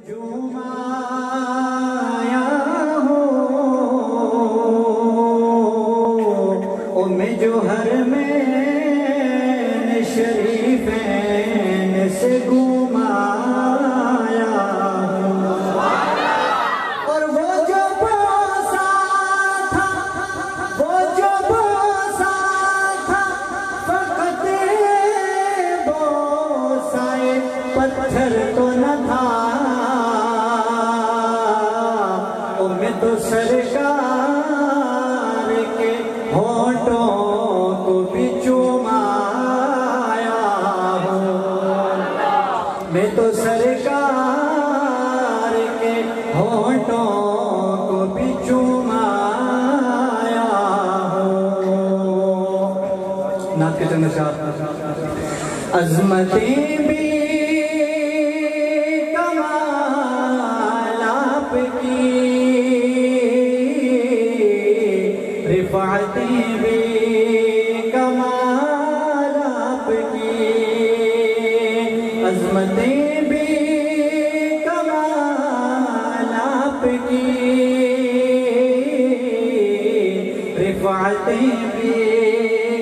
जुमाया हो ओ मैं जो हर में शरीफैन से घुमाया और वो जो बोसा था फकत बोसाए पत्थर तो न था। मैं तो सरकार के होठों को भी चुमाया हूँ। मैं तो सरकार के होठों को भी चुमाया हूँ। नाथ के चंद शाह अज़मतें भी कमाल आपकी, रिफ़ाअतें भी कमाल आपकी, अज़मतें भी कमाल आपकी, रिफ़ाअतें भी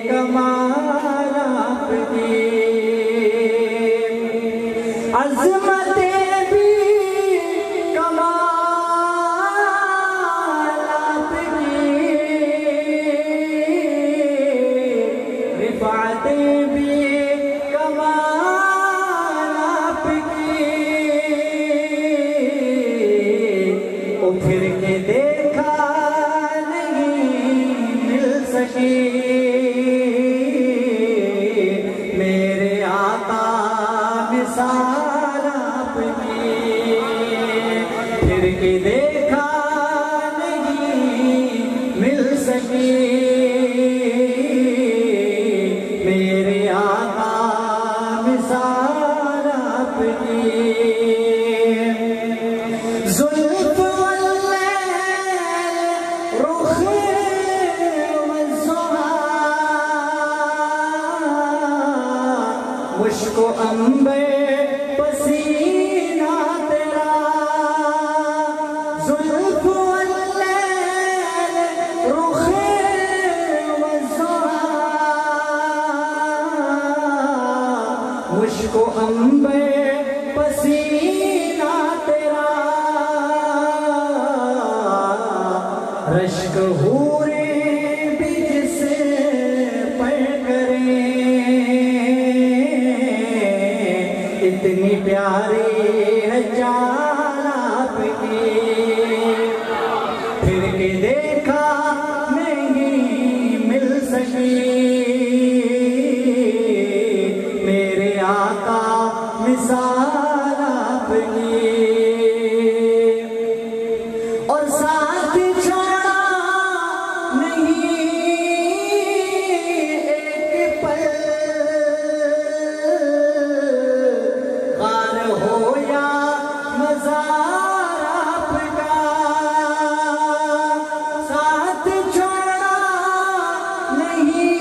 कमाल आपकी, अज़मतें भी कमाल आपकी, रिफ़ाअतें भी कमाल आपकी। ओ फिर के देखा नहीं मिल सकी मेरे आका मिसाल आपकी। फिर के देखा नहीं मिल सकी मेरे आका मिसाल आपकी। ज़ुल्फ़ वल्लैल रुख़ वज़्ज़ुहा, मुश्को अंबे पसीना तेरा। ज़ुल्फ़ वल्लैल रुख़ वज़्ज़ुहा, मुश्को अंबे पसीना तेरा। रश्क हूरे भी जिसे पर करें, इतनी प्यारी है चाल आपकी। फिर के देखा नहीं मिल सकी मेरे आका मिसाल आपकी। और साथ छोड़ा नहीं एक पल, गार हो या मज़ार आपका। साथ छोड़ा नहीं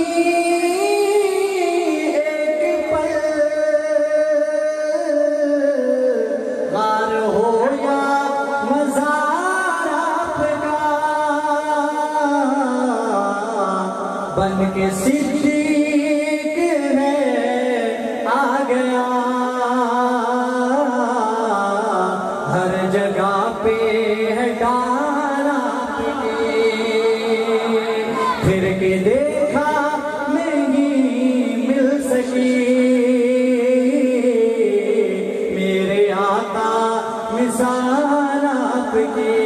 एक पल, गार हो या मज़ार आपका। बन के सिद्दीक़ है आ गया, हर जगह पे है डाल आपकी। फिर के देखा नहीं मिल सकी मेरे आका मिसाल आपकी।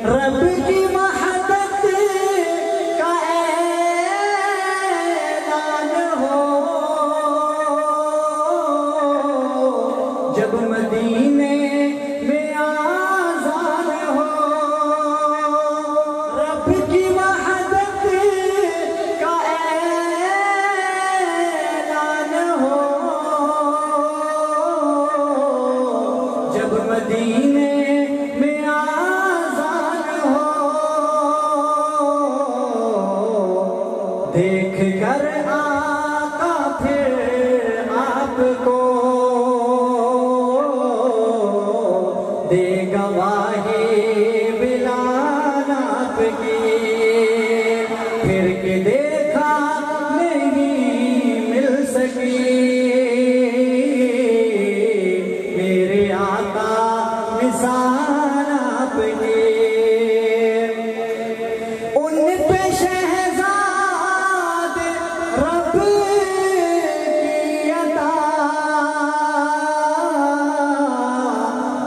रब की वहदत का ऐलान हो जब मदीने में आज़ान हो। रब की वहदत का ऐलान हो जब मदीने में आज़ान हो। देख कर आका फिर आपको दे गवाही बिलाल आपकी, फिर के देखा नहीं मिल सकी मेरे आका मिसाल आपकी। उन पे शहजाद रब की अता,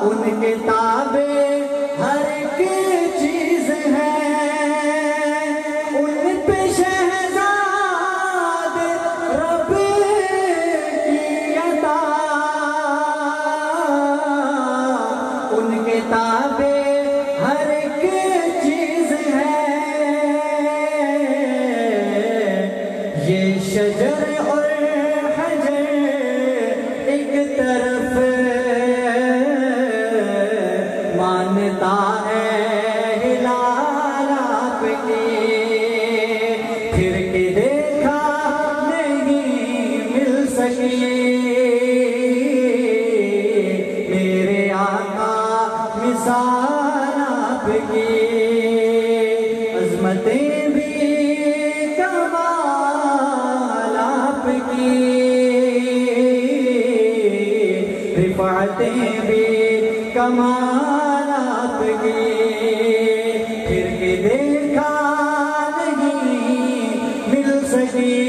उनके ताबे हर एक चीज है। उन पे शहजाद रब की अता, उनके ताबे हर एक चीज है। ये शजर और हजर एक तरफ मानता है हिलाल आपकी, फिर के देखा नहीं मिल सकी मेरे आका मिसाल आपकी। अज़मतें भी कमाल आपकी, रिफ़ाअतें भी कमाल आपकी, फिर के देखा नहीं मिल सकी